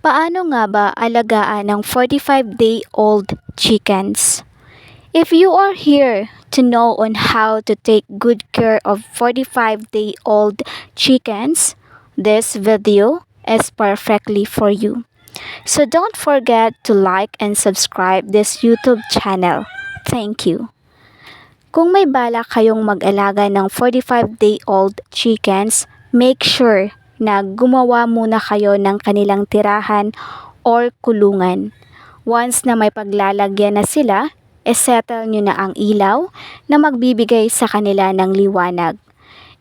Paano nga ba alagaan ng 45-day-old chickens? If you are here to know on how to take good care of 45-day-old chickens, this video is perfectly for you. So don't forget to like and subscribe this YouTube channel. Thank you. Kung may balak kayong mag-alaga ng 45-day-old chickens, make sure na gumawa muna kayo ng kanilang tirahan or kulungan. Once na may paglalagyan na sila, settle nyo na ang ilaw na magbibigay sa kanila ng liwanag.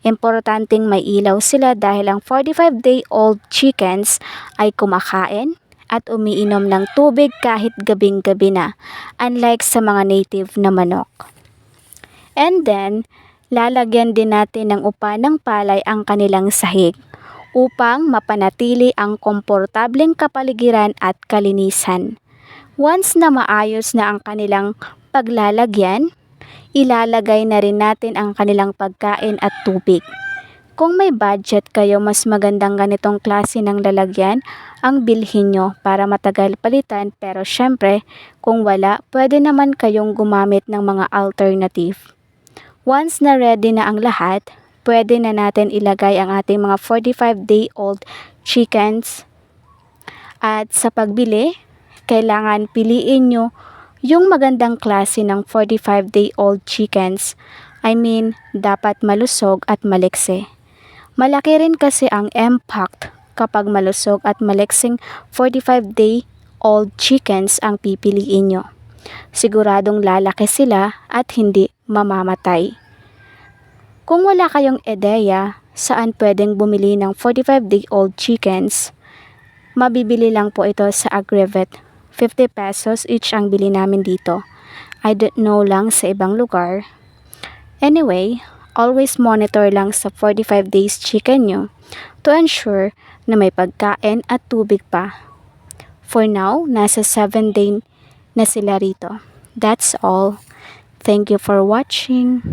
Importanteng may ilaw sila dahil ang 45-day-old chickens ay kumakain at umiinom ng tubig kahit gabing-gabi na, unlike sa mga native na manok. And then, lalagyan din natin ng upa ng palay ang kanilang sahig upang mapanatili ang komportableng kapaligiran at kalinisan. Once na maayos na ang kanilang paglalagyan, ilalagay na rin natin ang kanilang pagkain at tubig. Kung may budget kayo, mas magandang ganitong klase ng lalagyan ang bilhin nyo para matagal palitan, pero syempre, kung wala, pwede naman kayong gumamit ng mga alternative. Once na ready na ang lahat, pwede na natin ilagay ang ating mga 45-day-old chickens. At sa pagbili, kailangan piliin nyo yung magandang klase ng 45-day-old chickens. Dapat malusog at maliksi. Malaki rin kasi ang impact kapag malusog at maliksing 45-day-old chickens ang pipiliin nyo. Siguradong lalaki sila at hindi mamamatay. Kung wala kayong ideya saan pwedeng bumili ng 45-day-old chickens, mabibili lang po ito sa Agrivet. 50 pesos each ang bili namin dito. I don't know lang sa ibang lugar. Anyway, always monitor lang sa 45 days chicken nyo to ensure na may pagkain at tubig pa. For now, nasa 7 day na sila rito. That's all. Thank you for watching.